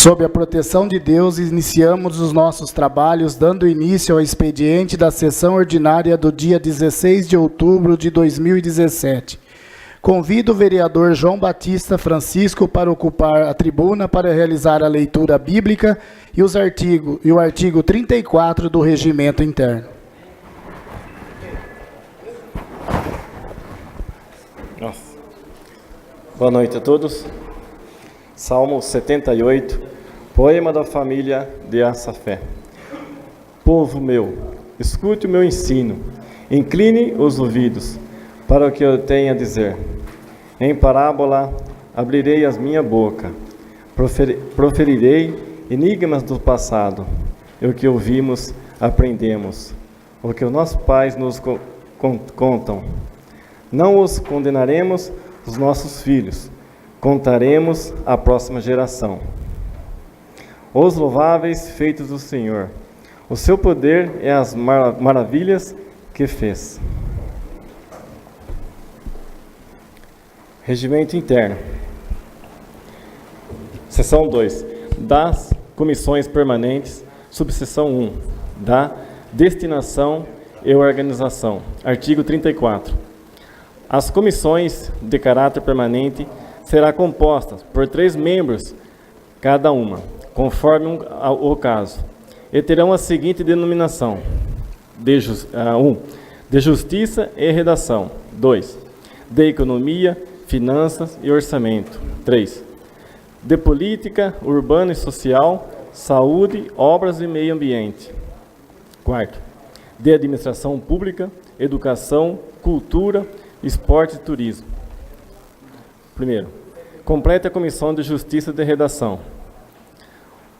Sob a proteção de Deus, iniciamos os nossos trabalhos, dando início ao expediente da sessão ordinária do dia 16 de outubro de 2017. Convido o vereador João Batista Francisco para ocupar a tribuna para realizar a leitura bíblica e o artigo 34 do Regimento Interno. Boa noite a todos. Salmo 78, poema da família de Assafé. Povo meu, escute o meu ensino, incline os ouvidos para o que eu tenho a dizer. Em parábola abrirei a minha boca, proferirei enigmas do passado, e o que ouvimos, aprendemos, o que os nossos pais nos contam. Não os condenaremos os nossos filhos, contaremos à próxima geração os louváveis feitos do Senhor, o seu poder e as maravilhas que fez. Regimento interno. Seção 2. Das comissões permanentes. Subseção 1. Da destinação e organização. Artigo 34. As comissões de caráter permanente será composta por 3 membros cada uma, conforme o caso, e terão a seguinte denominação: 1. De Justiça e Redação. 2. De Economia, Finanças e Orçamento. 3. De Política Urbana e Social, Saúde, Obras e Meio Ambiente. 4. De Administração Pública, Educação, Cultura, Esporte e Turismo. Primeiro, complete a Comissão de Justiça de Redação.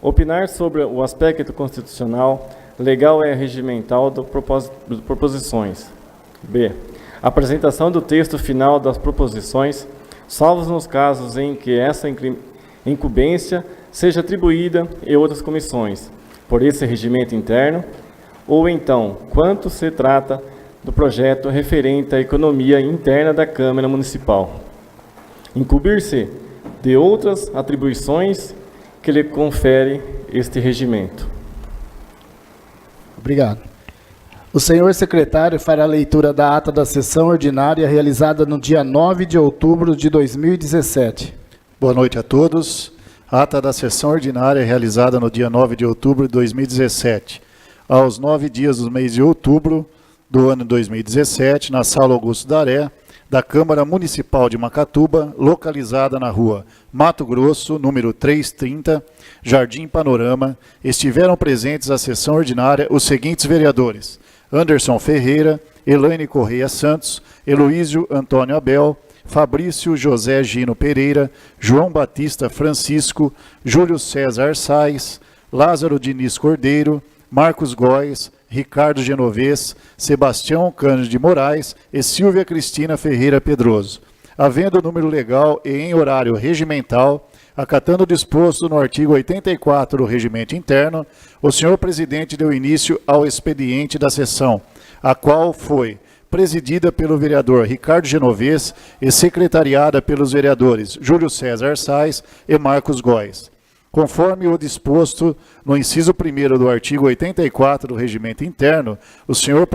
Opinar sobre o aspecto constitucional, legal e regimental das proposições. B. Apresentação do texto final das proposições, salvo nos casos em que essa incumbência seja atribuída em outras comissões, por esse regimento interno, ou então, quanto se trata do projeto referente à economia interna da Câmara Municipal. Incumbir-se de outras atribuições que lhe confere este regimento. Obrigado. O senhor secretário fará a leitura da ata da sessão ordinária realizada no dia 9 de outubro de 2017. Boa noite a todos. Ata da sessão ordinária realizada no dia 9 de outubro de 2017. Aos 9 dias do mês de outubro do ano 2017, na Sala Augusto Daré, da Câmara Municipal de Macatuba, localizada na rua Mato Grosso, número 330, Jardim Panorama, estiveram presentes à sessão ordinária os seguintes vereadores: Anderson Ferreira, Elaine Correia Santos, Heloísio Antônio Abel, Fabrício José Gino Pereira, João Batista Francisco, Júlio César Sais, Lázaro Diniz Cordeiro, Marcos Góes, Ricardo Genovez, Sebastião Cândido de Moraes e Silvia Cristina Ferreira Pedroso. Havendo número legal e em horário regimental, acatando o disposto no artigo 84 do Regimento Interno, o senhor presidente deu início ao expediente da sessão, a qual foi presidida pelo vereador Ricardo Genovez e secretariada pelos vereadores Júlio César Sais e Marcos Góes. Conforme o disposto no inciso 1º do artigo 84 do Regimento Interno, o senhor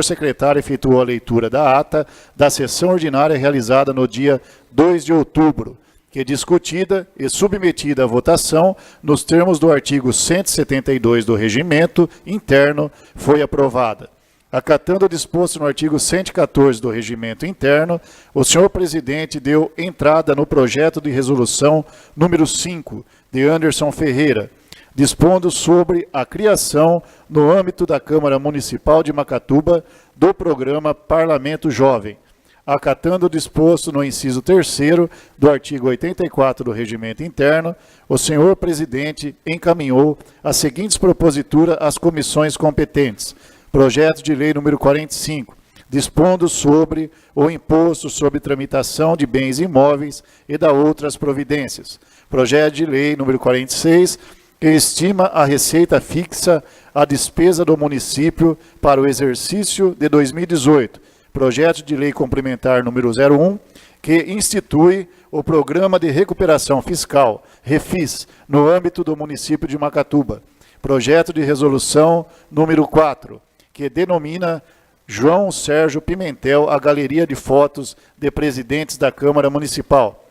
secretário efetuou a leitura da ata da sessão ordinária realizada no dia 2 de outubro, que é discutida e submetida à votação nos termos do artigo 172 do Regimento Interno, foi aprovada. Acatando o disposto no artigo 114 do Regimento Interno, o senhor presidente deu entrada no projeto de resolução número 5, de Anderson Ferreira, dispondo sobre a criação, no âmbito da Câmara Municipal de Macatuba, do programa Parlamento Jovem. Acatando o disposto no inciso 3º do artigo 84 do Regimento Interno, o senhor presidente encaminhou as seguintes proposituras às comissões competentes: Projeto de Lei número 45, dispondo sobre o imposto sobre tramitação de bens imóveis e da outras providências. Projeto de Lei número 46, que estima a receita fixa à despesa do município para o exercício de 2018. Projeto de Lei complementar número 01, que institui o Programa de Recuperação Fiscal Refis, no âmbito do município de Macatuba. Projeto de resolução número 4, que denomina João Sérgio Pimentel a galeria de fotos de presidentes da Câmara Municipal.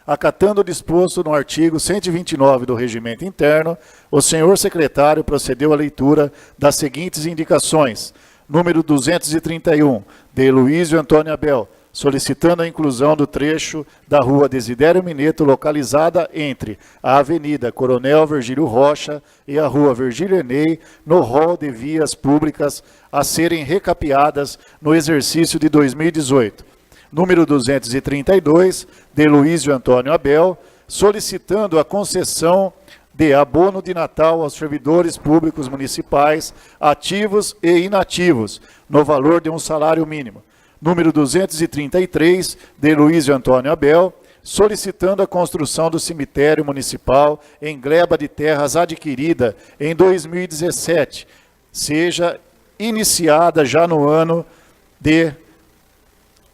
Acatando o disposto no artigo 129 do Regimento Interno, o senhor secretário procedeu à leitura das seguintes indicações. Número 231, de Heloísio Antônio Abel, solicitando a inclusão do trecho da rua Desidério Mineto, localizada entre a Avenida Coronel Virgílio Rocha e a rua Virgílio Enei, no rol de vias públicas a serem recapeadas no exercício de 2018. Número 232, de Heloísio Antônio Abel, solicitando a concessão de abono de Natal aos servidores públicos municipais, ativos e inativos, no valor de um salário mínimo. Número 233, de Heloísio Antônio Abel, solicitando a construção do cemitério municipal em gleba de terras adquirida em 2017, seja iniciada já no ano de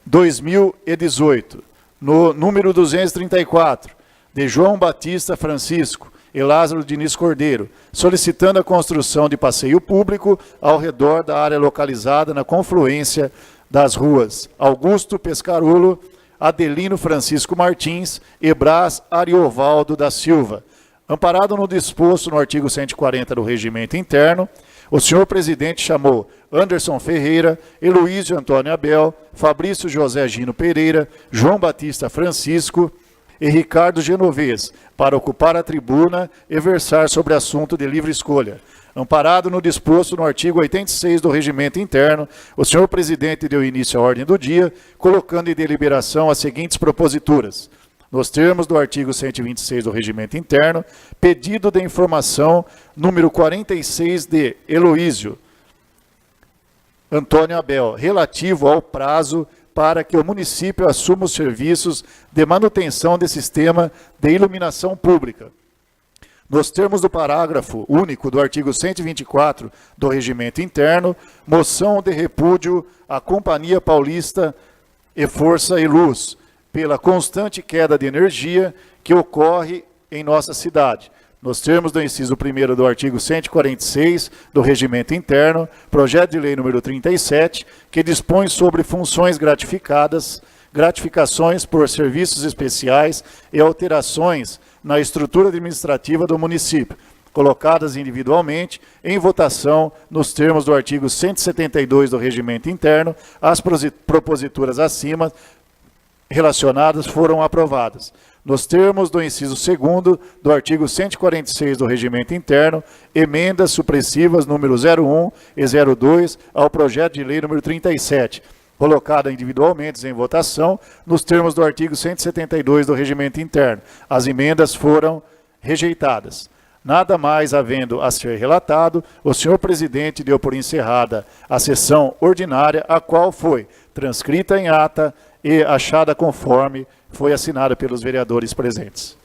2018. No número 234, de João Batista Francisco e Lázaro Diniz Cordeiro, solicitando a construção de passeio público ao redor da área localizada na confluência das ruas Augusto Pescarolo, Adelino Francisco Martins e Brás Ariovaldo da Silva. Amparado no disposto no artigo 140 do Regimento Interno, o senhor presidente chamou Anderson Ferreira, Heloísio Antônio Abel, Fabrício José Gino Pereira, João Batista Francisco e Ricardo Genovez para ocupar a tribuna e versar sobre assunto de livre escolha. Amparado no disposto no artigo 86 do Regimento Interno, o senhor presidente deu início à ordem do dia, colocando em deliberação as seguintes proposituras. Nos termos do artigo 126 do Regimento Interno, pedido de informação número 46 de Heloísio Antônio Abel, relativo ao prazo para que o município assuma os serviços de manutenção de sistema de iluminação pública. Nos termos do parágrafo único do artigo 124 do Regimento Interno, moção de repúdio à Companhia Paulista e Força e Luz, pela constante queda de energia que ocorre em nossa cidade. Nos termos do inciso 1º do artigo 146 do Regimento Interno, projeto de lei número 37, que dispõe sobre funções gratificações por serviços especiais e alterações na estrutura administrativa do município, colocadas individualmente em votação nos termos do artigo 172 do Regimento Interno, as proposituras acima relacionadas foram aprovadas. Nos termos do inciso 2º do artigo 146 do Regimento Interno, emendas supressivas número 01 e 02 ao projeto de lei número 37, colocada individualmente em votação nos termos do artigo 172 do Regimento Interno. As emendas foram rejeitadas. Nada mais havendo a ser relatado, o senhor presidente deu por encerrada a sessão ordinária, a qual foi transcrita em ata e achada conforme foi assinada pelos vereadores presentes.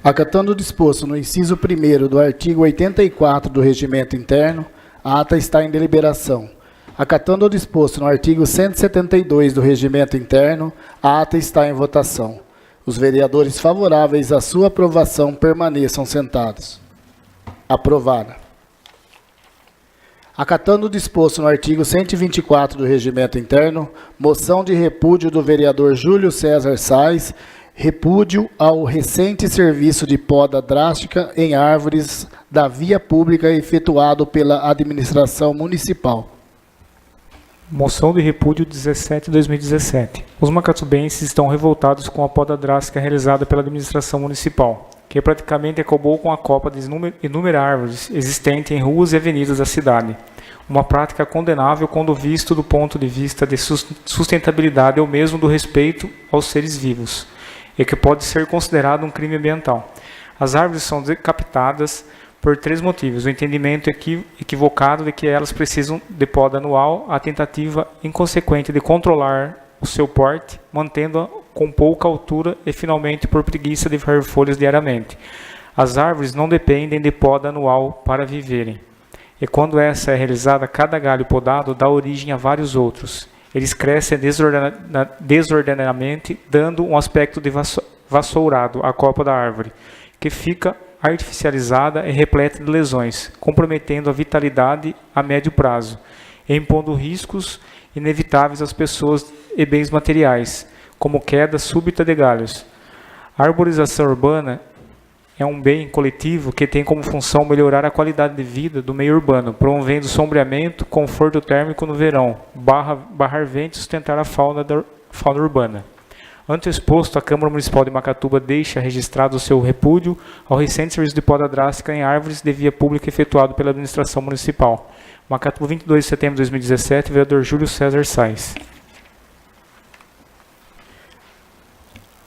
Acatando o disposto no inciso 1º do artigo 84 do Regimento Interno, a ata está em deliberação. Acatando o disposto no artigo 172 do Regimento Interno, a ata está em votação. Os vereadores favoráveis à sua aprovação permaneçam sentados. Aprovada. Acatando o disposto no artigo 124 do Regimento Interno, moção de repúdio do vereador Júlio César Sais, repúdio ao recente serviço de poda drástica em árvores da via pública efetuado pela administração municipal. Moção de repúdio 17/2017. Os macatubenses estão revoltados com a poda drástica realizada pela administração municipal, que praticamente acabou com a copa de inúmeras árvores existentes em ruas e avenidas da cidade. Uma prática condenável quando visto do ponto de vista de sustentabilidade ou mesmo do respeito aos seres vivos, e que pode ser considerado um crime ambiental. As árvores são decapitadas por 3 motivos: o entendimento equivocado de que elas precisam de poda anual, a tentativa inconsequente de controlar o seu porte, mantendo-a com pouca altura e, finalmente, por preguiça de varrer folhas diariamente. As árvores não dependem de poda anual para viverem, e quando essa é realizada, cada galho podado dá origem a vários outros. Eles crescem desordenadamente, dando um aspecto de vassourado à copa da árvore. que fica artificializada e repleta de lesões, comprometendo a vitalidade a médio prazo, e impondo riscos inevitáveis às pessoas e bens materiais, como queda súbita de galhos. A arborização urbana é um bem coletivo que tem como função melhorar a qualidade de vida do meio urbano, promovendo sombreamento, conforto térmico no verão, barrar ventos e sustentar a fauna urbana. Ante o exposto, a Câmara Municipal de Macatuba deixa registrado o seu repúdio ao recente serviço de poda drástica em árvores de via pública efetuado pela administração municipal. Macatuba, 22 de setembro de 2017, vereador Júlio César Sais.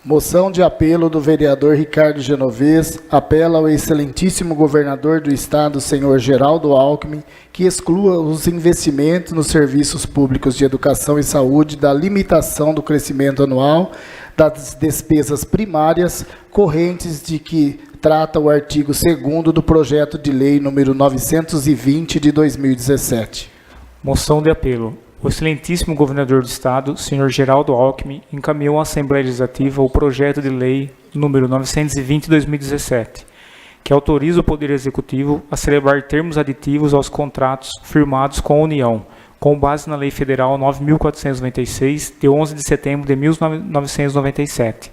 Moção de apelo do vereador Ricardo Genovez apela ao excelentíssimo governador do estado, senhor Geraldo Alckmin, que exclua os investimentos nos serviços públicos de educação e saúde da limitação do crescimento anual das despesas primárias correntes de que trata o artigo 2º do projeto de lei número 920 de 2017. Moção de apelo. O excelentíssimo governador do estado, senhor Geraldo Alckmin, encaminhou à Assembleia Legislativa o projeto de lei número 920 de 2017, que autoriza o Poder Executivo a celebrar termos aditivos aos contratos firmados com a União, com base na Lei Federal 9.496, de 11 de setembro de 1997,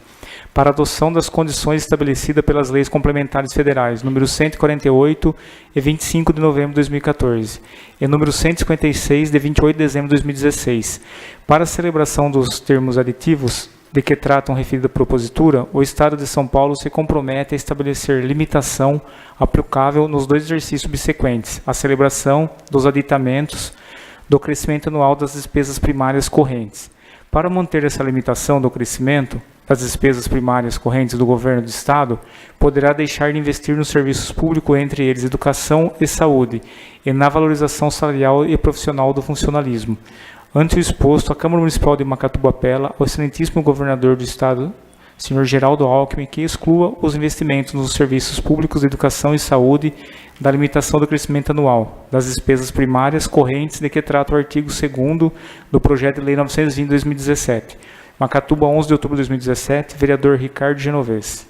para adoção das condições estabelecidas pelas leis complementares federais, número 148 e 25 de novembro de 2014, e número 156 de 28 de dezembro de 2016. Para a celebração dos termos aditivos de que tratam referida propositura, o Estado de São Paulo se compromete a estabelecer limitação aplicável nos 2 exercícios subsequentes, a celebração dos aditamentos do crescimento anual das despesas primárias correntes. Para manter essa limitação do crescimento das despesas primárias correntes do governo do Estado, poderá deixar de investir nos serviços públicos, entre eles educação e saúde, e na valorização salarial e profissional do funcionalismo. Ante o exposto, a Câmara Municipal de Macatuba apela ao excelentíssimo governador do Estado, senhor Geraldo Alckmin, que exclua os investimentos nos serviços públicos de educação e saúde da limitação do crescimento anual das despesas primárias correntes de que trata o artigo 2º do projeto de lei 920 de 2017. Macatuba, 11 de outubro de 2017, vereador Ricardo Genovez.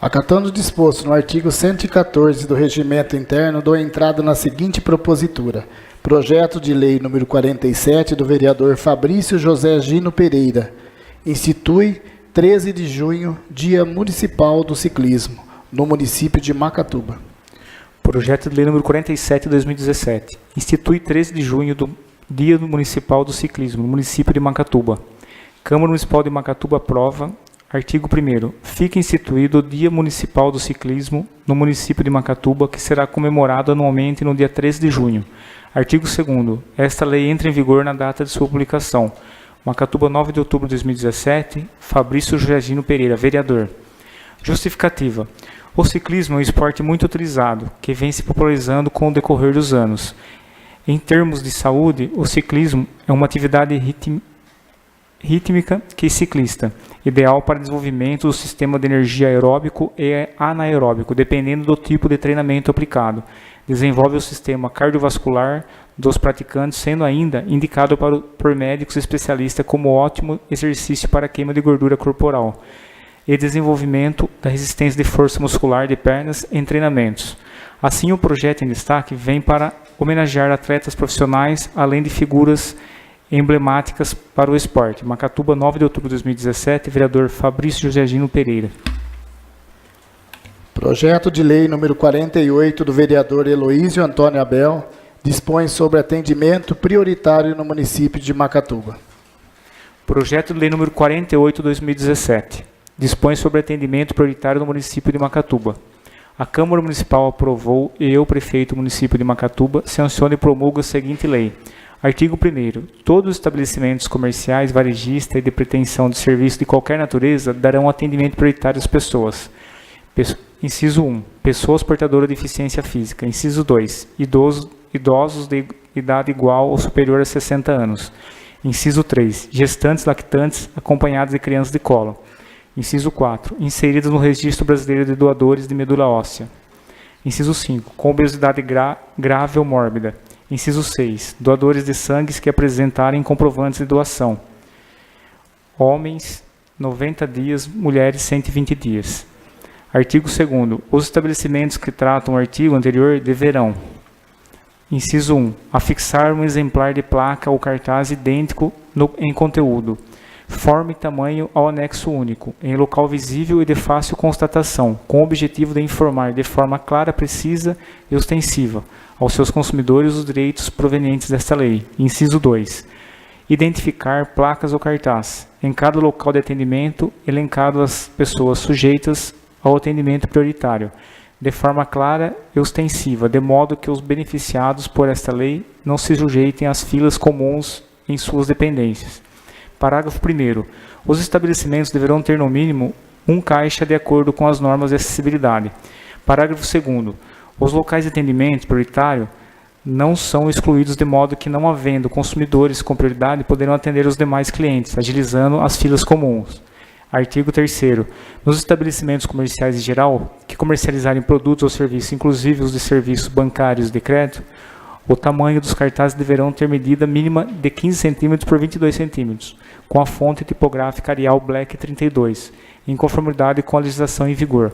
Acatando o disposto no artigo 114 do Regimento Interno, dou entrada na seguinte propositura. Projeto de lei número 47 do vereador Fabrício José Gino Pereira. Institui 13 de junho, Dia Municipal do Ciclismo, no município de Macatuba. Projeto de lei número 47 de 2017. Institui 13 de junho do Dia Municipal do Ciclismo, no município de Macatuba. Câmara Municipal de Macatuba aprova. Artigo 1º. Fica instituído o Dia Municipal do Ciclismo no município de Macatuba, que será comemorado anualmente no dia 13 de junho. Artigo 2º. Esta lei entra em vigor na data de sua publicação. Macatuba, 9 de outubro de 2017. Fabrício José Pereira, vereador. Justificativa. O ciclismo é um esporte muito utilizado, que vem se popularizando com o decorrer dos anos. Em termos de saúde, o ciclismo é uma atividade rítmica que ciclista, ideal para desenvolvimento do sistema de energia aeróbico e anaeróbico, dependendo do tipo de treinamento aplicado. Desenvolve o sistema cardiovascular dos praticantes, sendo ainda indicado por médicos especialistas como ótimo exercício para queima de gordura corporal e desenvolvimento da resistência de força muscular de pernas em treinamentos. Assim, o projeto em destaque vem para homenagear atletas profissionais, além de figuras emblemáticas para o esporte. Macatuba, 9 de outubro de 2017, vereador Fabrício José Gino Pereira. Projeto de lei número 48 do vereador Heloísio Antônio Abel dispõe sobre atendimento prioritário no município de Macatuba. Projeto de lei número 48 de 2017 dispõe sobre atendimento prioritário no município de Macatuba. A Câmara Municipal aprovou e eu, prefeito do município de Macatuba, sanciona e promulga a seguinte lei. Artigo 1º. Todos os estabelecimentos comerciais, varejistas e de pretensão de serviço de qualquer natureza darão atendimento prioritário às pessoas. Inciso 1. Pessoas portadoras de deficiência física. Inciso 2. Idosos de idade igual ou superior a 60 anos. Inciso 3. Gestantes, lactantes, acompanhados de crianças de colo. Inciso 4. Inseridas no Registro Brasileiro de Doadores de Medula Óssea. Inciso 5. Com obesidade grave ou mórbida. Inciso 6. Doadores de sangue que apresentarem comprovantes de doação. Homens, 90 dias. Mulheres, 120 dias. Artigo 2º. Os estabelecimentos que tratam o artigo anterior deverão: inciso 1. Afixar um exemplar de placa ou cartaz idêntico em conteúdo, forma e tamanho ao anexo único, em local visível e de fácil constatação, com o objetivo de informar de forma clara, precisa e ostensiva aos seus consumidores os direitos provenientes desta lei. Inciso 2. Identificar placas ou cartaz em cada local de atendimento, elencado as pessoas sujeitas ao atendimento prioritário, de forma clara e ostensiva, de modo que os beneficiados por esta lei não se sujeitem às filas comuns em suas dependências. Parágrafo 1º. Os estabelecimentos deverão ter no mínimo um caixa de acordo com as normas de acessibilidade. Parágrafo 2º. Os locais de atendimento prioritário não são excluídos, de modo que, não havendo consumidores com prioridade, poderão atender os demais clientes, agilizando as filas comuns. Artigo 3º. Nos estabelecimentos comerciais em geral, que comercializarem produtos ou serviços, inclusive os de serviços bancários de crédito, o tamanho dos cartazes deverão ter medida mínima de 15 cm por 22 cm, com a fonte tipográfica Arial Black 32, em conformidade com a legislação em vigor.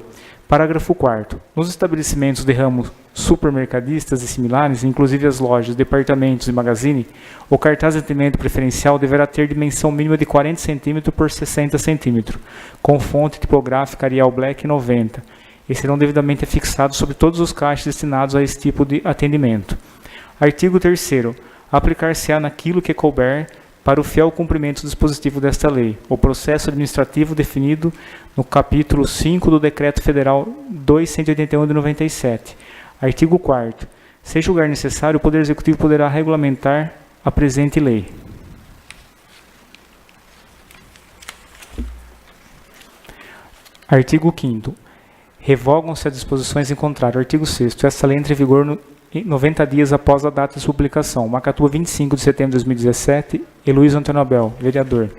Parágrafo 4º. Nos estabelecimentos de ramo supermercadistas e similares, inclusive as lojas, departamentos e magazine, o cartaz de atendimento preferencial deverá ter dimensão mínima de 40 cm por 60 cm, com fonte tipográfica Arial Black 90, e serão devidamente afixados sobre todos os caixas destinados a esse tipo de atendimento. Artigo 3º. Aplicar-se-á naquilo que couber, para o fiel cumprimento do dispositivo desta lei, o processo administrativo definido no capítulo 5 do Decreto Federal 2.181 de 97. Artigo 4º. Se julgar necessário, o Poder Executivo poderá regulamentar a presente lei. Artigo 5º. Revogam-se as disposições em contrário. Artigo 6º. Esta lei entra em vigor 90 dias após a data de sua publicação. Macatuba, 25 de setembro de 2017. Heloísio Antônio Abel, vereador.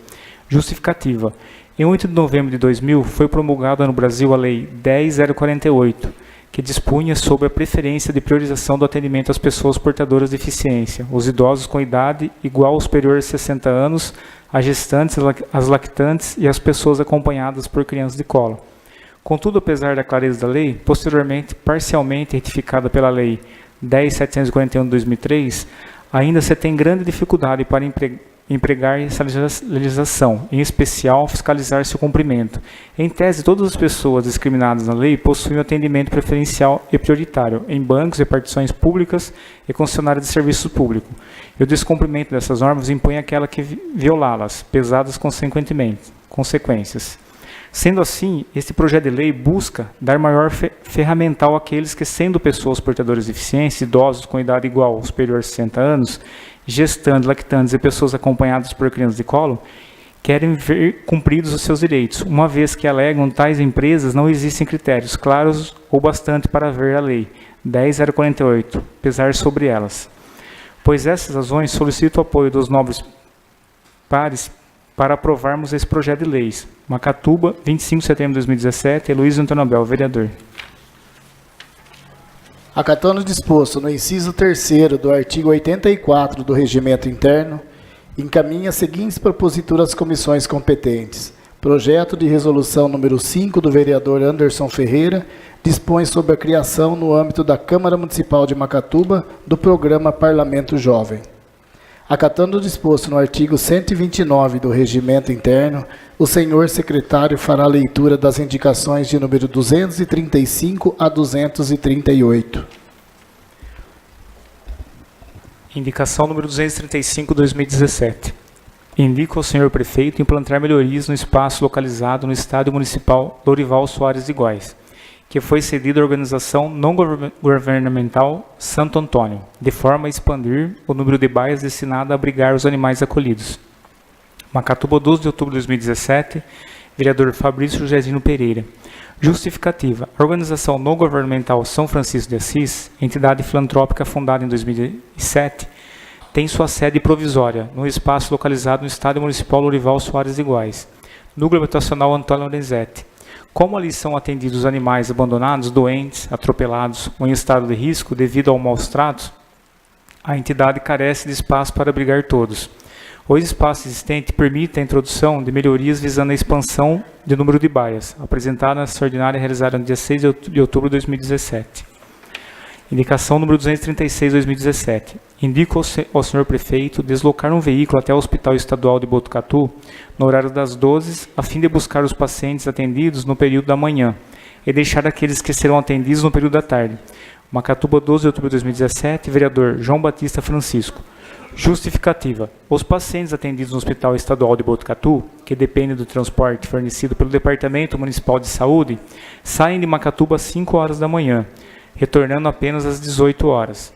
Justificativa. Em 8 de novembro de 2000, foi promulgada no Brasil a Lei 10.048, que dispunha sobre a preferência de priorização do atendimento às pessoas portadoras de deficiência, os idosos com idade igual ou superior a 60 anos, as gestantes, as lactantes e as pessoas acompanhadas por crianças de colo. Contudo, apesar da clareza da lei, posteriormente parcialmente retificada pela Lei 10.741 de 2003, ainda se tem grande dificuldade para empregar essa legislação, em especial fiscalizar seu cumprimento. Em tese, todas as pessoas discriminadas na lei possuem atendimento preferencial e prioritário em bancos, repartições públicas e concessionárias de serviço público. E o descumprimento dessas normas impõe aquela que violá-las, pesadas consequências. Sendo assim, este projeto de lei busca dar maior ferramental àqueles que, sendo pessoas portadoras de deficiência, idosos com idade igual ou superior a 60 anos, gestantes, lactantes e pessoas acompanhadas por crianças de colo, querem ver cumpridos os seus direitos, uma vez que alegam tais empresas não existem critérios claros ou bastante para ver a lei 10.048, pesar sobre elas. Pois essas razões solicito o apoio dos nobres pares para aprovarmos esse projeto de leis. Macatuba, 25 de setembro de 2017, Heloísio Antônio Abel, vereador. Acatando o disposto no inciso 3º do artigo 84 do Regimento Interno, encaminha as seguintes proposituras às comissões competentes. Projeto de resolução número 5 do vereador Anderson Ferreira dispõe sobre a criação no âmbito da Câmara Municipal de Macatuba do programa Parlamento Jovem. Acatando o disposto no artigo 129 do Regimento Interno, o senhor secretário fará a leitura das indicações de número 235 a 238. Indicação número 235, 2017. Indica ao senhor prefeito implantar melhorias no espaço localizado no Estádio Municipal Lorival Soares de Góes, que foi cedido à organização não governamental Santo Antônio, de forma a expandir o número de baias destinadas a abrigar os animais acolhidos. Macatuba, 12 de outubro de 2017, vereador Fabrício Josezino Pereira. Justificativa. A organização não governamental São Francisco de Assis, entidade filantrópica fundada em 2007, tem sua sede provisória no espaço localizado no Estádio Municipal Lorival Soares de Góes, núcleo habitacional Antônio Lorenzetti. Como ali são atendidos animais abandonados, doentes, atropelados ou em estado de risco devido ao maus tratos, a entidade carece de espaço para abrigar todos. O espaço existente permite a introdução de melhorias visando a expansão de número de baias, apresentada na sessão ordinária realizada no dia 6 de outubro de 2017. Indicação número 236/2017. Indico ao senhor prefeito deslocar um veículo até o Hospital Estadual de Botucatu no horário das 12, a fim de buscar os pacientes atendidos no período da manhã e deixar aqueles que serão atendidos no período da tarde. Macatuba, 12 de outubro de 2017, vereador João Batista Francisco. Justificativa. Os pacientes atendidos no Hospital Estadual de Botucatu, que dependem do transporte fornecido pelo Departamento Municipal de Saúde, saem de Macatuba às 5 horas da manhã, retornando apenas às 18 horas.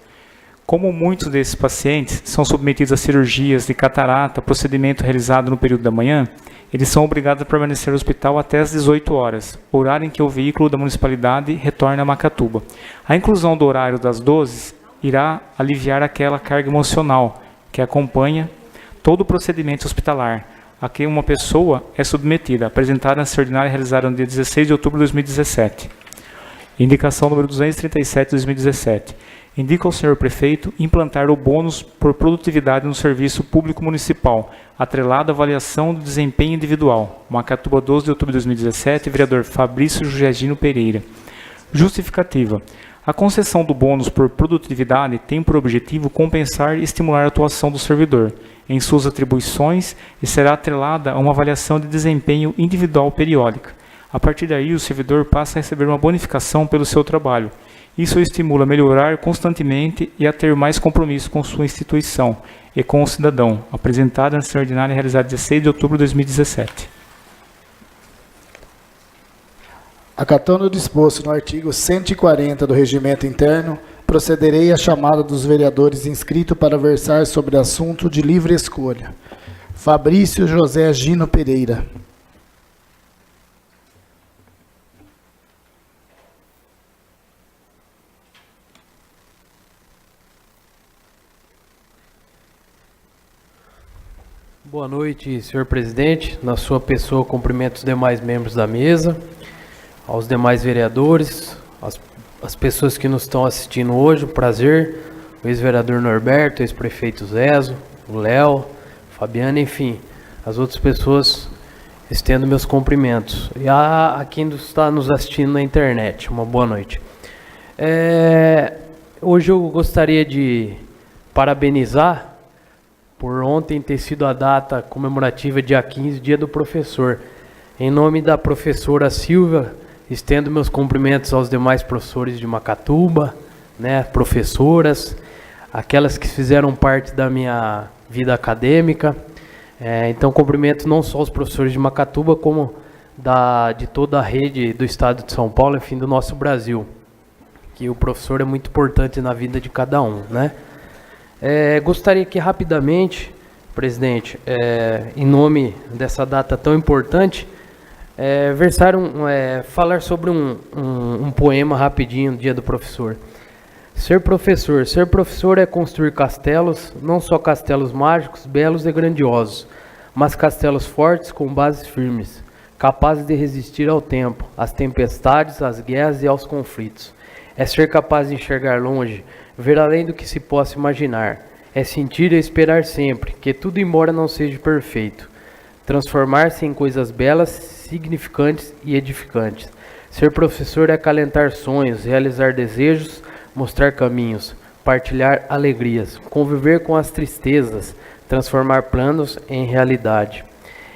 Como muitos desses pacientes são submetidos a cirurgias de catarata, procedimento realizado no período da manhã, eles são obrigados a permanecer no hospital até às 18 horas, horário em que o veículo da municipalidade retorna a Macatuba. A inclusão do horário das 12 irá aliviar aquela carga emocional que acompanha todo o procedimento hospitalar a que uma pessoa é submetida, apresentada na sessão ordinária realizada no dia 16 de outubro de 2017. Indicação número 237/2017. Indica ao senhor prefeito implantar o bônus por produtividade no serviço público municipal, atrelado à avaliação do desempenho individual. Macatuba, 12 de outubro de 2017, vereador Fabrício Giugino Pereira. Justificativa. A concessão do bônus por produtividade tem por objetivo compensar e estimular a atuação do servidor em suas atribuições e será atrelada a uma avaliação de desempenho individual periódica. A partir daí, o servidor passa a receber uma bonificação pelo seu trabalho. Isso o estimula a melhorar constantemente e a ter mais compromisso com sua instituição e com o cidadão, apresentada na sessão ordinária realizada 16 de outubro de 2017. Acatando o disposto no artigo 140 do Regimento Interno, procederei à chamada dos vereadores inscritos para versar sobre assunto de livre escolha. Fabrício José Gino Pereira. Boa noite, senhor presidente. Na sua pessoa, cumprimento os demais membros da mesa, aos demais vereadores, as pessoas que nos estão assistindo hoje, um prazer, o ex-vereador Norberto, o ex-prefeito Zezo, o Léo, Fabiana, enfim, as outras pessoas, estendo meus cumprimentos. E a quem está nos assistindo na internet, uma boa noite. Hoje eu gostaria de parabenizar por ontem ter sido a data comemorativa, dia 15, dia do professor. Em nome da professora Silvia, estendo meus cumprimentos aos demais professores de Macatuba, né, professoras, aquelas que fizeram parte da minha vida acadêmica. Então, cumprimento não só os professores de Macatuba, como de toda a rede do estado de São Paulo, enfim, do nosso Brasil, que o professor é muito importante na vida de cada um, né? Gostaria que rapidamente, presidente, em nome dessa data tão importante, falar sobre um poema rapidinho, Dia do Professor. Ser professor é construir castelos, não só castelos mágicos, belos e grandiosos, mas castelos fortes com bases firmes, capazes de resistir ao tempo, às tempestades, às guerras e aos conflitos. É ser capaz de enxergar longe, ver além do que se possa imaginar. É sentir e esperar sempre, que tudo embora não seja perfeito. Transformar-se em coisas belas, significantes e edificantes. Ser professor é acalentar sonhos, realizar desejos, mostrar caminhos, partilhar alegrias, conviver com as tristezas, transformar planos em realidade.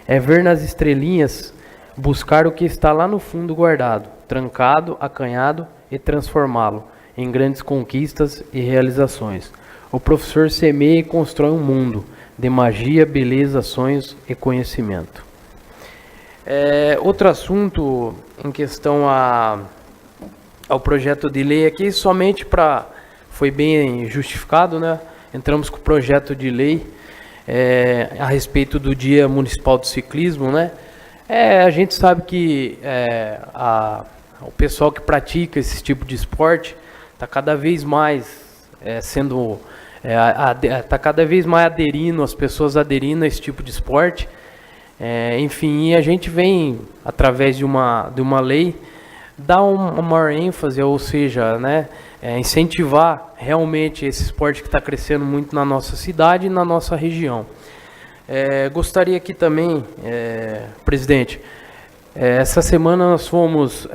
É ver nas estrelinhas, buscar o que está lá no fundo guardado, trancado, acanhado e transformá-lo em grandes conquistas e realizações. O professor semeia e constrói um mundo de magia, beleza, sonhos e conhecimento. Outro assunto em questão ao projeto de lei aqui, foi bem justificado, né? Entramos com o projeto de lei a respeito do Dia Municipal do Ciclismo, né? A gente sabe que o pessoal que pratica esse tipo de esporte está cada vez mais aderindo, as pessoas aderindo a esse tipo de esporte. Enfim, a gente vem, através de uma lei, dar uma maior ênfase, ou seja, né, incentivar realmente esse esporte que está crescendo muito na nossa cidade e na nossa região. Gostaria aqui também, presidente, essa semana nós fomos,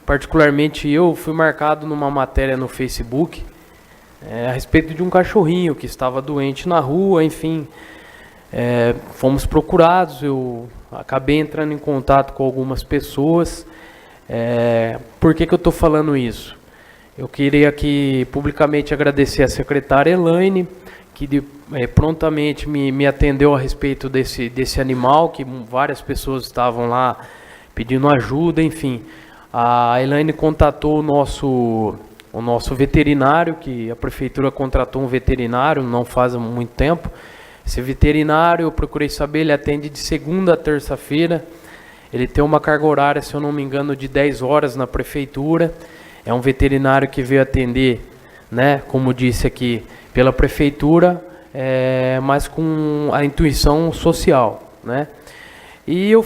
particularmente eu, fui marcado numa matéria no Facebook a respeito de um cachorrinho que estava doente na rua, enfim. Fomos procurados, eu acabei entrando em contato com algumas pessoas. Por que eu estou falando isso? Eu queria aqui publicamente agradecer a secretária Elaine, que prontamente me atendeu a respeito desse animal, que várias pessoas estavam lá pedindo ajuda, enfim. A Elaine contatou o nosso veterinário, que a prefeitura contratou um veterinário não faz muito tempo. Esse veterinário, eu procurei saber, ele atende de segunda a terça-feira. Ele tem uma carga horária, se eu não me engano, de 10 horas na prefeitura. É um veterinário que veio atender, né, como disse aqui, pela prefeitura, mas com a intuição social, né? E eu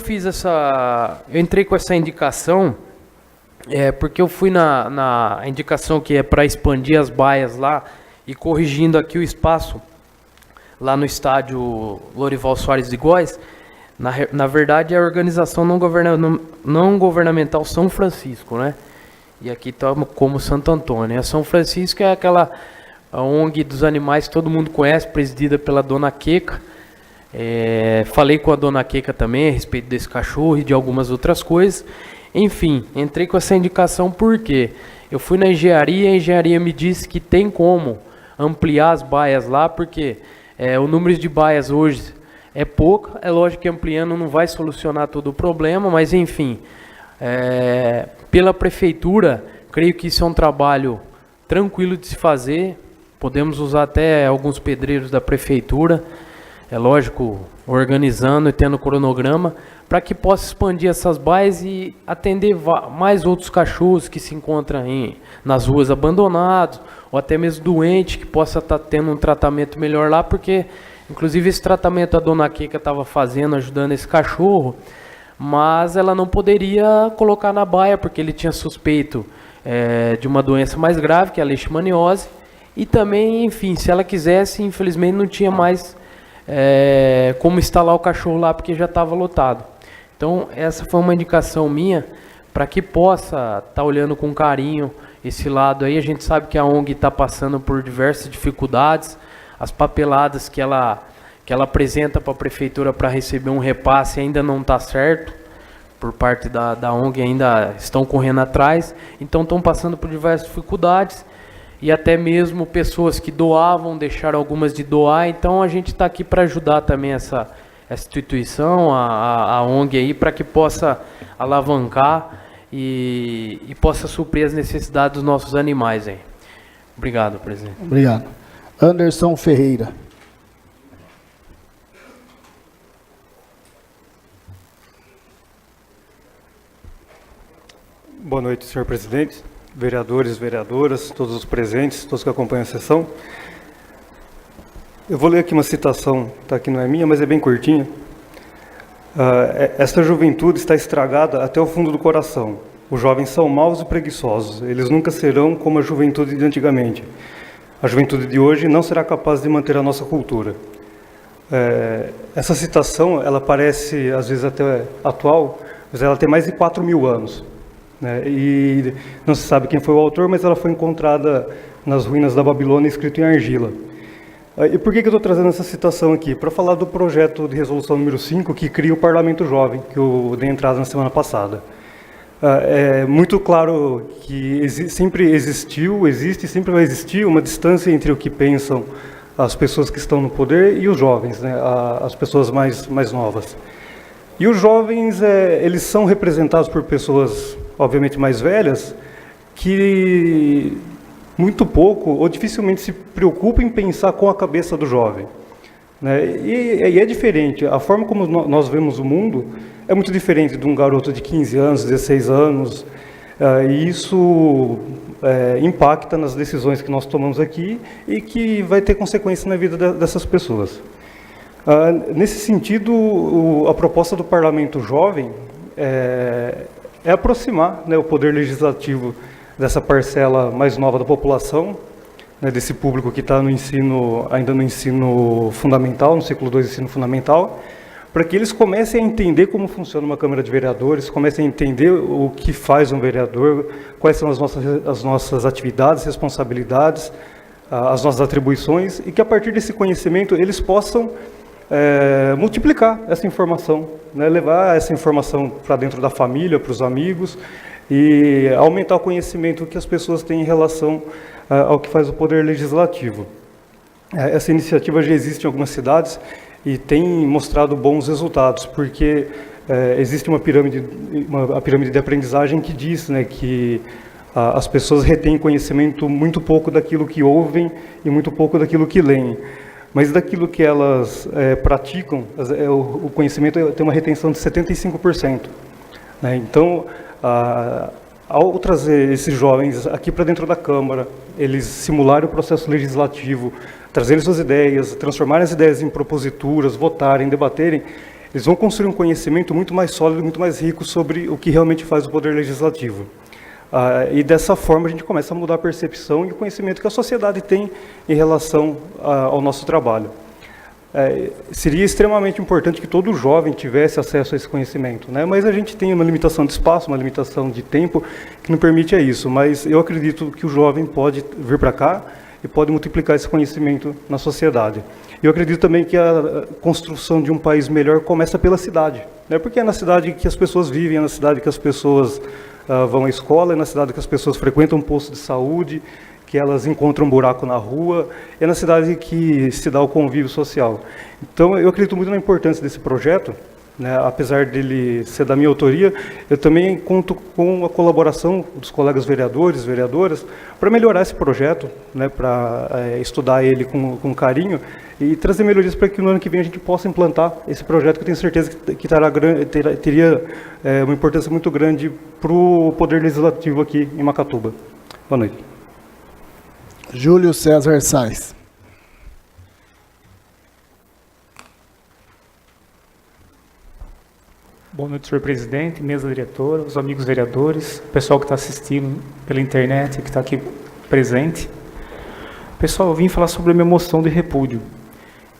eu entrei com essa indicação, porque eu fui na indicação que é para expandir as baias lá e corrigindo aqui o espaço lá no estádio Lorival Soares de Góes. Na verdade, é a organização não governamental São Francisco, né? E aqui estamos como Santo Antônio. A São Francisco é aquela ONG dos animais que todo mundo conhece, presidida pela Dona Queca. Falei com a Dona Queca também a respeito desse cachorro e de algumas outras coisas. Enfim, entrei com essa indicação porque eu fui na engenharia, a engenharia me disse que tem como ampliar as baias lá, porque o número de baias hoje é pouco. É lógico que ampliando não vai solucionar todo o problema, mas enfim, pela prefeitura, creio que isso é um trabalho tranquilo de se fazer. Podemos usar até alguns pedreiros da prefeitura, é lógico, organizando e tendo cronograma, para que possa expandir essas baias e atender mais outros cachorros que se encontram nas ruas abandonados, ou até mesmo doente, que possa estar tendo um tratamento melhor lá, porque inclusive esse tratamento a Dona Queca estava fazendo, ajudando esse cachorro, mas ela não poderia colocar na baia, porque ele tinha suspeito de uma doença mais grave, que é a leishmaniose, e também, enfim, se ela quisesse, infelizmente não tinha mais como instalar o cachorro lá, porque já estava lotado. Então, essa foi uma indicação minha, para que possa estar olhando com carinho esse lado aí. A gente sabe que a ONG está passando por diversas dificuldades, as papeladas que ela apresenta para a prefeitura para receber um repasse ainda não está certo, por parte da ONG ainda estão correndo atrás, então estão passando por diversas dificuldades, e até mesmo pessoas que doavam, deixaram algumas de doar. Então a gente está aqui para ajudar também essa instituição, a ONG aí, para que possa alavancar e possa suprir as necessidades dos nossos animais aí. Obrigado, presidente. Obrigado. Anderson Ferreira. Boa noite, senhor presidente, vereadores, vereadoras, todos os presentes, todos que acompanham a sessão. Eu vou ler aqui uma citação, tá, que não é minha, mas é bem curtinha. Esta juventude está estragada até o fundo do coração. Os jovens são maus e preguiçosos. Eles nunca serão como a juventude de antigamente. A juventude de hoje não será capaz de manter a nossa cultura. Essa citação, ela parece, às vezes, até atual, mas ela tem mais de 4.000 anos. Né? E não se sabe quem foi o autor, mas ela foi encontrada nas ruínas da Babilônia, escrito em argila. E por que eu estou trazendo essa citação aqui? Para falar do projeto de resolução número 5, que cria o Parlamento Jovem, que eu dei entrada na semana passada. É muito claro que sempre existiu, existe e sempre vai existir uma distância entre o que pensam as pessoas que estão no poder e os jovens, né? As pessoas mais novas. E os jovens, eles são representados por pessoas, obviamente, mais velhas, que muito pouco ou dificilmente se preocupam em pensar com a cabeça do jovem. Né? E é diferente, a forma como nós vemos o mundo é muito diferente de um garoto de 15 anos, 16 anos, e isso impacta nas decisões que nós tomamos aqui e que vai ter consequência na vida dessas pessoas. Nesse sentido, a proposta do Parlamento Jovem é aproximar, né, o poder legislativo dessa parcela mais nova da população, né, desse público que está no ensino, ainda no ensino fundamental, no ciclo 2 do ensino fundamental, para que eles comecem a entender como funciona uma Câmara de Vereadores, comecem a entender o que faz um vereador, quais são as nossas atividades, responsabilidades, as nossas atribuições, e que a partir desse conhecimento eles possam multiplicar essa informação, né, levar essa informação para dentro da família, para os amigos, e aumentar o conhecimento que as pessoas têm em relação ao que faz o Poder Legislativo. Essa iniciativa já existe em algumas cidades e tem mostrado bons resultados, porque existe a pirâmide de aprendizagem que diz, né, que as pessoas retêm conhecimento muito pouco daquilo que ouvem e muito pouco daquilo que leem. Mas daquilo que elas praticam, o conhecimento tem uma retenção de 75%. Né? Então, ao trazer esses jovens aqui para dentro da Câmara, eles simularem o processo legislativo, trazerem suas ideias, transformarem as ideias em proposituras, votarem, debaterem, eles vão construir um conhecimento muito mais sólido, muito mais rico sobre o que realmente faz o Poder Legislativo. E dessa forma a gente começa a mudar a percepção e o conhecimento que a sociedade tem em relação ao nosso trabalho. Seria extremamente importante que todo jovem tivesse acesso a esse conhecimento, né? Mas a gente tem uma limitação de espaço, uma limitação de tempo que não permite isso, mas eu acredito que o jovem pode vir para cá e pode multiplicar esse conhecimento na sociedade. Eu acredito também que a construção de um país melhor começa pela cidade, né? Porque é na cidade que as pessoas vivem, é na cidade que as pessoas vão à escola, é na cidade que as pessoas frequentam um posto de saúde, que elas encontram um buraco na rua, é na cidade que se dá o convívio social. Então, eu acredito muito na importância desse projeto, né? Apesar dele ser da minha autoria, eu também conto com a colaboração dos colegas vereadores, vereadoras, para melhorar esse projeto, né? Para estudar ele com carinho e trazer melhorias para que no ano que vem a gente possa implantar esse projeto, que eu tenho certeza que teria uma importância muito grande para o Poder Legislativo aqui em Macatuba. Boa noite. Júlio César Sais. Boa noite, senhor presidente, mesa diretora, os amigos vereadores, o pessoal que está assistindo pela internet, que está aqui presente. Pessoal, eu vim falar sobre a minha moção de repúdio.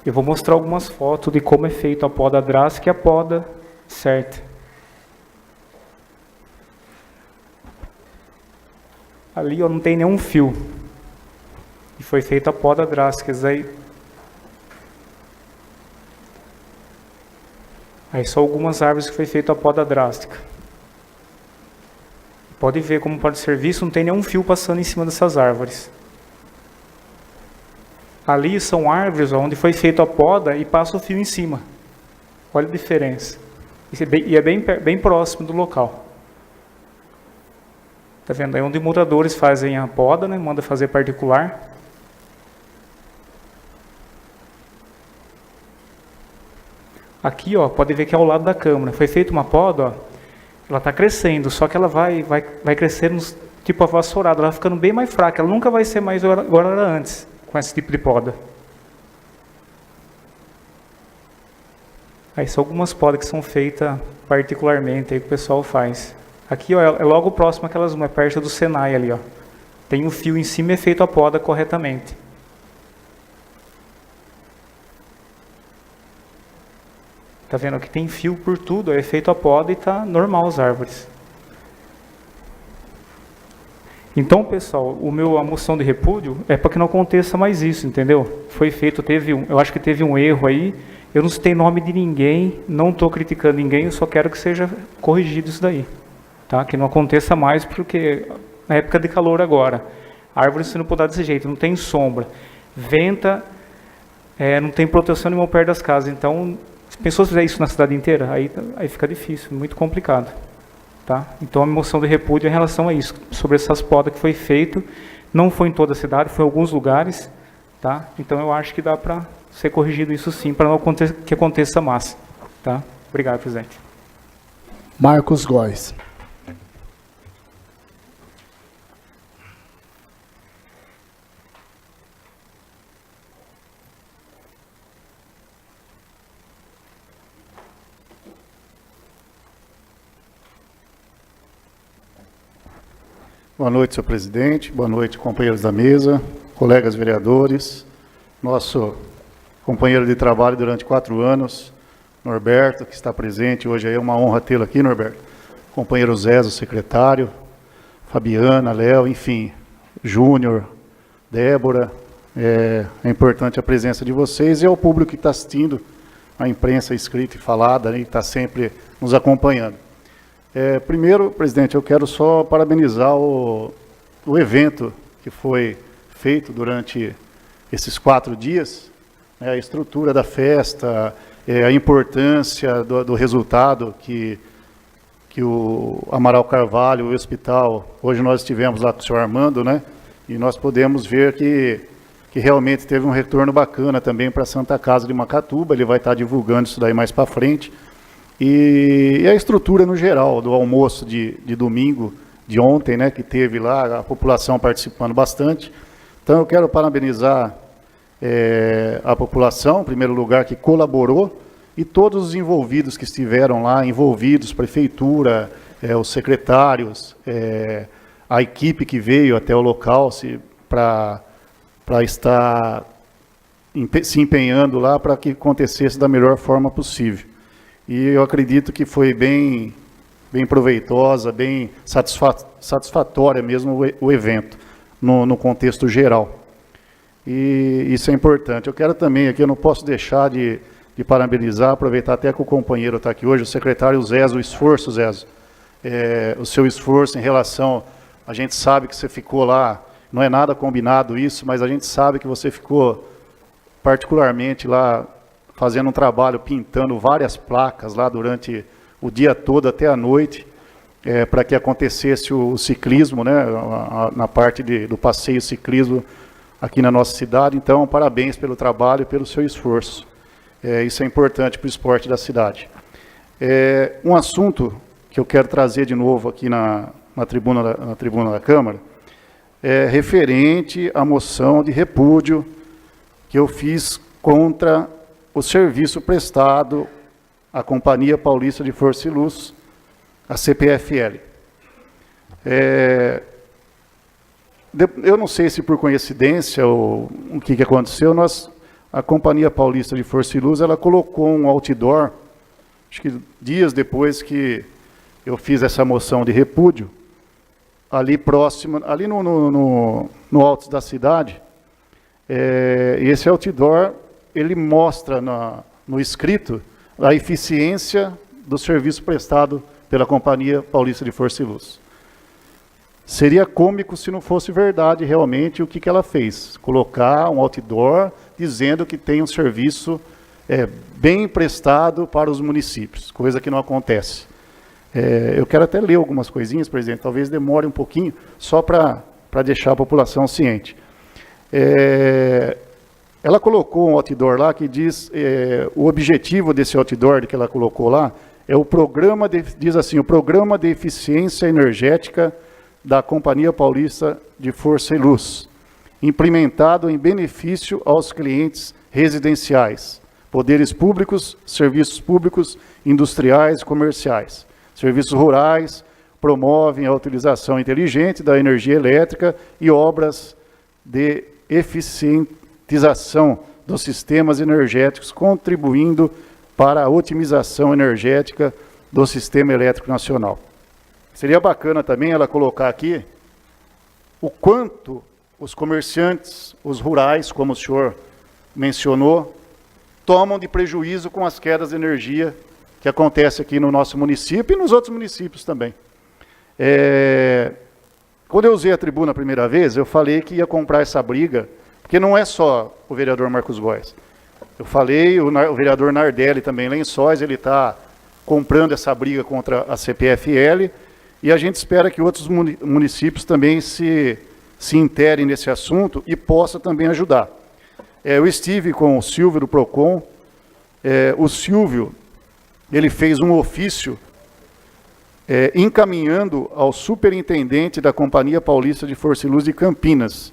Eu vou mostrar algumas fotos de como é feito a poda drástica e a poda certa. Ali ó, não tem nenhum fio. E foi feita a poda drástica. Aí só algumas árvores que foi feita a poda drástica. Pode ver como pode ser visto, não tem nenhum fio passando em cima dessas árvores. Ali são árvores onde foi feita a poda e passa o fio em cima. Olha a diferença. E é bem próximo do local. Está vendo? É onde moradores fazem a poda, né? Manda fazer particular. Aqui, ó, pode ver que é ao lado da Câmara. Foi feita uma poda, ó, ela está crescendo, só que ela vai crescendo tipo a vassourada, ela vai ficando bem mais fraca. Ela nunca vai ser mais agora era antes, com esse tipo de poda. Aí são algumas podas que são feitas particularmente, aí que o pessoal faz. Aqui, ó, é logo próximo àquelas, é perto do Senai ali, ó. Tem um fio em cima e é feito a poda corretamente. Tá vendo que tem fio por tudo, é feito a poda e tá normal as árvores. Então, pessoal, a moção de repúdio é para que não aconteça mais isso, entendeu? Foi feito, eu acho que teve um erro aí, eu não citei nome de ninguém, não estou criticando ninguém, eu só quero que seja corrigido isso daí. Tá? Que não aconteça mais, porque na época de calor agora, a árvore se não podar desse jeito, não tem sombra, venta, não tem proteção nenhuma perto das casas, então... Se pessoas fizerem isso na cidade inteira, aí fica difícil, muito complicado. Tá? Então, a moção de repúdio é em relação a isso, sobre essas podas que foi feito, não foi em toda a cidade, foi em alguns lugares. Tá? Então, eu acho que dá para ser corrigido isso sim, para não que aconteça mais. Tá? Obrigado, presidente. Marcos Góes. Boa noite, senhor presidente. Boa noite, companheiros da mesa. colegas vereadores, nosso companheiro de trabalho durante 4 anos, Norberto, que está presente hoje, é uma honra tê-lo aqui, Norberto. Companheiro Zé, o secretário, Fabiana, Léo, enfim, Júnior, Débora. É importante a presença de vocês e ao público que está assistindo, a imprensa escrita e falada, né, que está sempre nos acompanhando. Primeiro, presidente, eu quero só parabenizar o evento que foi feito durante esses 4 dias, né, a estrutura da festa, a importância do resultado que o Amaral Carvalho, o hospital, hoje nós estivemos lá com o senhor Armando, né, e nós podemos ver que realmente teve um retorno bacana também para a Santa Casa de Macatuba. Ele vai estar divulgando isso daí mais para frente. E a estrutura no geral do almoço de domingo, de ontem, né, que teve lá, a população participando bastante. Então eu quero parabenizar a população, em primeiro lugar, que colaborou, e todos os envolvidos que estiveram lá, prefeitura, os secretários, a equipe que veio até o local para estar se empenhando lá para que acontecesse da melhor forma possível. E eu acredito que foi bem proveitosa, bem satisfatória mesmo o evento, no contexto geral. E isso é importante. Eu quero também aqui, eu não posso deixar de parabenizar, aproveitar até que o companheiro está aqui hoje, o secretário Zezo, o esforço, Zezo, o seu esforço em relação, a gente sabe que você ficou lá, não é nada combinado isso, mas a gente sabe que você ficou particularmente lá fazendo um trabalho, pintando várias placas lá durante o dia todo até a noite, para que acontecesse o ciclismo, né, na parte do passeio ciclismo aqui na nossa cidade. Então, parabéns pelo trabalho e pelo seu esforço. Isso é importante para o esporte da cidade. Um assunto que eu quero trazer de novo aqui na tribuna da Câmara, referente à moção de repúdio que eu fiz contra o serviço prestado à Companhia Paulista de Força e Luz, a CPFL. Eu não sei se por coincidência ou o que aconteceu, a Companhia Paulista de Força e Luz, ela colocou um outdoor, acho que dias depois que eu fiz essa moção de repúdio, ali próximo, ali no alto da cidade. Esse outdoor, ele mostra no escrito a eficiência do serviço prestado pela Companhia Paulista de Força e Luz. Seria cômico se não fosse verdade realmente o que ela fez. Colocar um outdoor dizendo que tem um serviço bem prestado para os municípios, coisa que não acontece. Eu quero até ler algumas coisinhas, presidente, talvez demore um pouquinho, só para deixar a população ciente. Ela colocou um outdoor lá que diz, o objetivo desse outdoor que ela colocou lá é o programa, diz assim, o Programa de Eficiência Energética da Companhia Paulista de Força e Luz, implementado em benefício aos clientes residenciais, poderes públicos, serviços públicos, industriais, comerciais. Serviços rurais promovem a utilização inteligente da energia elétrica e obras de eficientização dos sistemas energéticos, contribuindo para a otimização energética do sistema elétrico nacional. Seria bacana também ela colocar aqui o quanto os comerciantes, os rurais, como o senhor mencionou, tomam de prejuízo com as quedas de energia que acontece aqui no nosso município e nos outros municípios também. Quando eu usei a tribuna a primeira vez, eu falei que ia comprar essa briga, porque não é só o vereador Marcos Góes. Eu falei, o vereador Nardelli também, Lençóis, ele está comprando essa briga contra a CPFL, e a gente espera que outros municípios também se interem nesse assunto e possam também ajudar. Eu estive com o Silvio do PROCON, o Silvio, ele fez um ofício encaminhando ao superintendente da Companhia Paulista de Força e Luz de Campinas.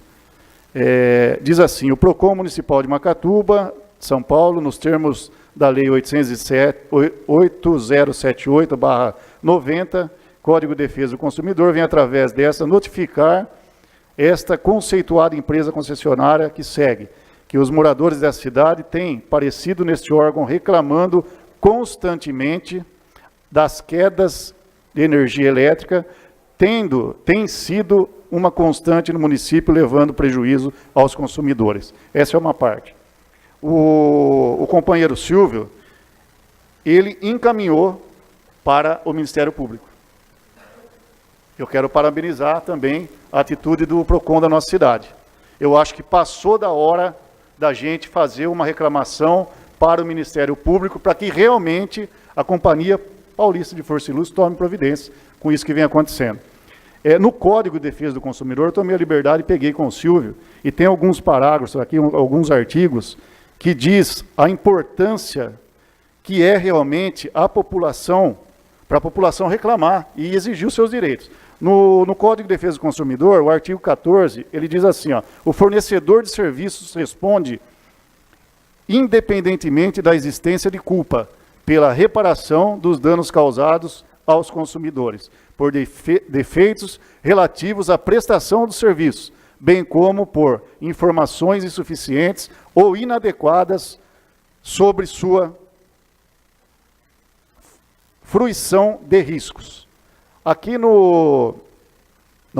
Diz assim, o PROCON Municipal de Macatuba, São Paulo, nos termos da Lei 8078/90, Código de Defesa do Consumidor, vem através dessa notificar esta conceituada empresa concessionária que segue, que os moradores dessa cidade têm parecido neste órgão reclamando constantemente das quedas de energia elétrica, tem sido uma constante no município, levando prejuízo aos consumidores. Essa é uma parte. O companheiro Silvio, ele encaminhou para o Ministério Público. Eu quero parabenizar também a atitude do PROCON da nossa cidade. Eu acho que passou da hora da gente fazer uma reclamação para o Ministério Público, para que realmente a Companhia Paulista de Força e Luz tome providência com isso que vem acontecendo. No Código de Defesa do Consumidor, eu tomei a liberdade e peguei com o Silvio, e tem alguns parágrafos aqui, alguns artigos, que diz a importância que é realmente a população, para a população reclamar e exigir os seus direitos. No Código de Defesa do Consumidor, o artigo 14, ele diz assim, ó, o fornecedor de serviços responde independentemente da existência de culpa pela reparação dos danos causados aos consumidores, por defeitos relativos à prestação dos serviços, bem como por informações insuficientes ou inadequadas sobre sua fruição de riscos. Aqui no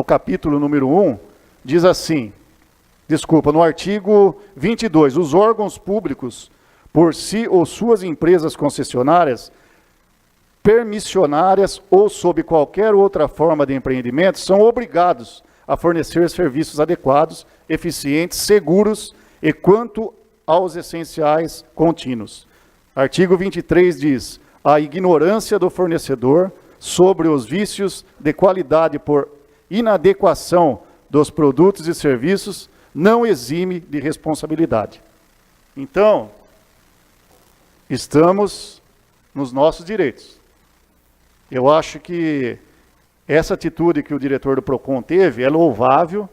capítulo número 1, diz assim, no artigo 22, os órgãos públicos, por si ou suas empresas concessionárias, permissionárias ou sob qualquer outra forma de empreendimento, são obrigados a fornecer serviços adequados, eficientes, seguros e quanto aos essenciais contínuos. Artigo 23 diz, a ignorância do fornecedor sobre os vícios de qualidade por inadequação dos produtos e serviços não exime de responsabilidade. Então, estamos nos nossos direitos. Eu acho que essa atitude que o diretor do PROCON teve é louvável,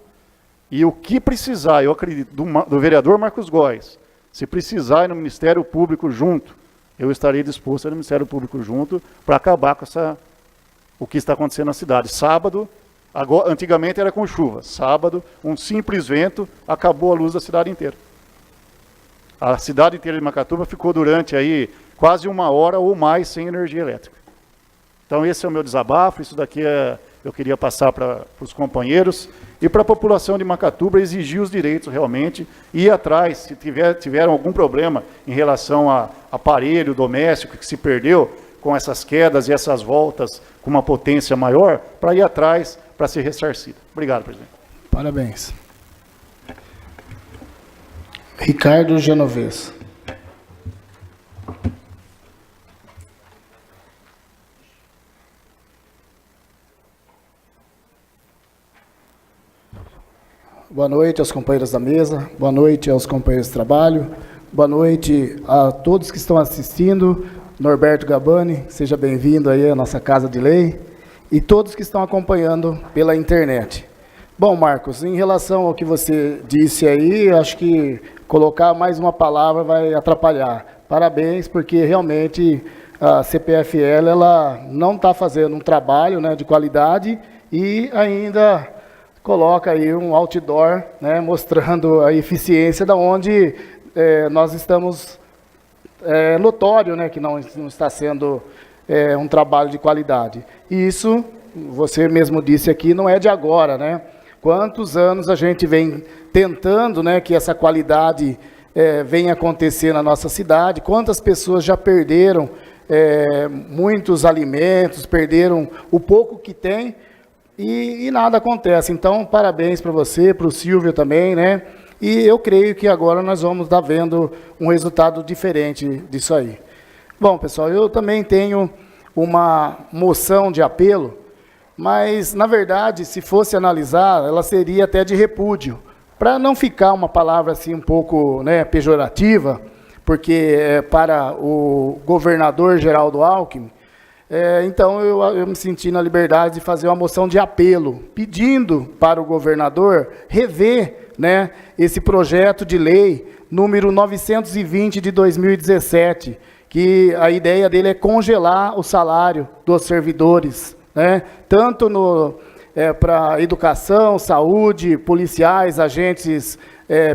e o que precisar, eu acredito, do vereador Marcos Góes, se precisar ir no Ministério Público junto, eu estarei disposto a ir no Ministério Público junto para acabar com o que está acontecendo na cidade. Sábado, antigamente era com chuva, sábado, um simples vento, acabou a luz da cidade inteira. A cidade inteira de Macatuba ficou durante aí quase 1 hora ou mais sem energia elétrica. Então esse é o meu desabafo, isso daqui eu queria passar para os companheiros e para a população de Macatuba exigir os direitos realmente, e ir atrás, se tiveram algum problema em relação a aparelho doméstico que se perdeu com essas quedas e essas voltas com uma potência maior, para ir atrás, para ser ressarcido. Obrigado, presidente. Parabéns. Ricardo Genovez. Boa noite aos companheiros da mesa, boa noite aos companheiros de trabalho, boa noite a todos que estão assistindo. Norberto Gabani, seja bem-vindo aí à nossa Casa de Lei, e todos que estão acompanhando pela internet. Bom, Marcos, em relação ao que você disse aí, acho que colocar mais uma palavra vai atrapalhar. Parabéns, porque realmente a CPFL ela não está fazendo um trabalho, né, de qualidade, e ainda coloca aí um outdoor, né, mostrando a eficiência da onde nós estamos notório, né, que não está sendo um trabalho de qualidade. E isso, você mesmo disse aqui, não é de agora, né? Quantos anos a gente vem tentando, né, que essa qualidade venha acontecer na nossa cidade? Quantas pessoas já perderam muitos alimentos, perderam o pouco que tem, e nada acontece. Então, parabéns para você, para o Silvio também, né? E eu creio que agora nós vamos estar vendo um resultado diferente disso aí. Bom, pessoal, eu também tenho uma moção de apelo, mas, na verdade, se fosse analisar, ela seria até de repúdio, para não ficar uma palavra assim um pouco, né, pejorativa, porque para o governador Geraldo Alckmin. Então, eu me senti na liberdade de fazer uma moção de apelo, pedindo para o governador rever, né, esse projeto de lei número 920 de 2017, que a ideia dele é congelar o salário dos servidores, né, tanto para educação, saúde, policiais, agentes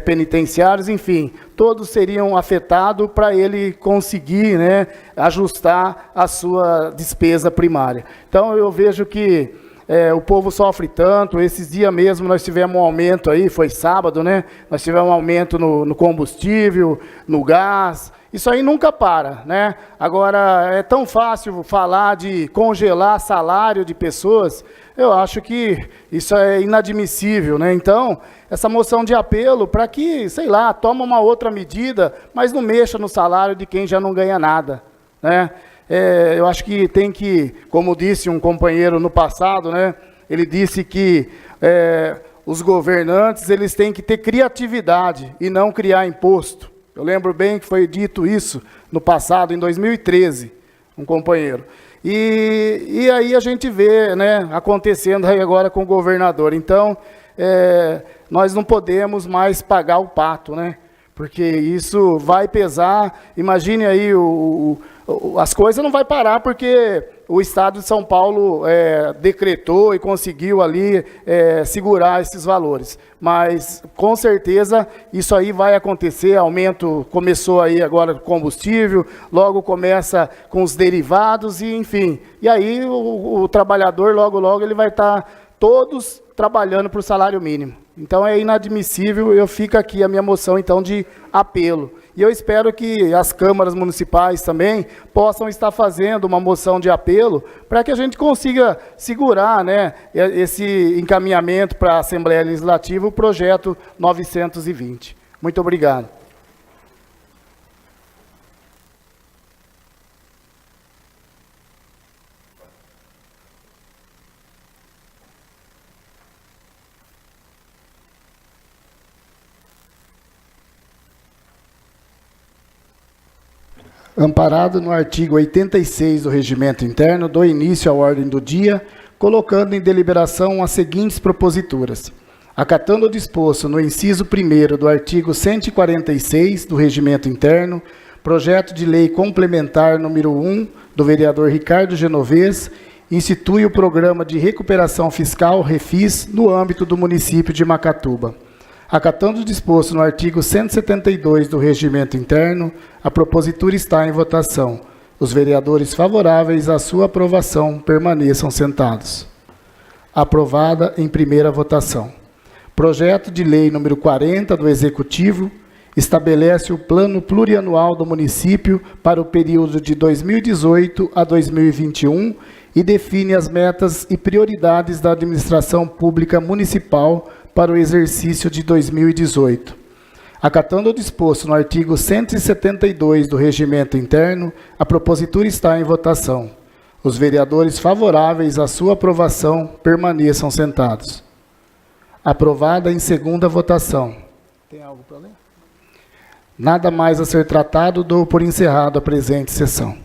penitenciários, enfim, todos seriam afetados para ele conseguir, né, ajustar a sua despesa primária. Então, eu vejo que o povo sofre tanto. Esses dias mesmo nós tivemos um aumento aí, foi sábado, né? Nós tivemos um aumento no combustível, no gás. Isso aí nunca para, né? Agora, é tão fácil falar de congelar salário de pessoas. Eu acho que isso é inadmissível, né? Então, essa moção de apelo para que, sei lá, toma uma outra medida, mas não mexa no salário de quem já não ganha nada, né? Eu acho que tem que, como disse um companheiro no passado, né? Ele disse que os governantes eles têm que ter criatividade e não criar imposto. Eu lembro bem que foi dito isso no passado, em 2013, um companheiro. E aí a gente vê, né, acontecendo aí agora com o governador. Então, nós não podemos mais pagar o pato, né? Porque isso vai pesar. Imagine aí, as coisas não vai parar porque o Estado de São Paulo decretou e conseguiu ali segurar esses valores. Mas, com certeza, isso aí vai acontecer. Aumento começou aí agora com combustível, logo começa com os derivados, e enfim. E aí o trabalhador, logo, ele vai estar todos trabalhando para o salário mínimo. Então, é inadmissível. Eu fico aqui a minha moção, então, de apelo. E eu espero que as câmaras municipais também possam estar fazendo uma moção de apelo para que a gente consiga segurar, né, esse encaminhamento para a Assembleia Legislativa, o projeto 920. Muito obrigado. Amparado no artigo 86 do Regimento Interno, dou início à ordem do dia, colocando em deliberação as seguintes proposituras. Acatando o disposto no inciso 1º do artigo 146 do Regimento Interno, projeto de lei complementar número 1 do vereador Ricardo Genovez, institui o Programa de Recuperação Fiscal, REFIS, no âmbito do município de Macatuba. Acatando o disposto no artigo 172 do Regimento Interno, a propositura está em votação. Os vereadores favoráveis à sua aprovação permaneçam sentados. Aprovada em primeira votação. Projeto de lei número 40 do Executivo estabelece o plano plurianual do município para o período de 2018 a 2021 e define as metas e prioridades da administração pública municipal para o exercício de 2018. Acatando o disposto no artigo 172 do Regimento Interno, a propositura está em votação. Os vereadores favoráveis à sua aprovação permaneçam sentados. Aprovada em segunda votação. Tem algo para ler? Nada mais a ser tratado, dou por encerrado a presente sessão.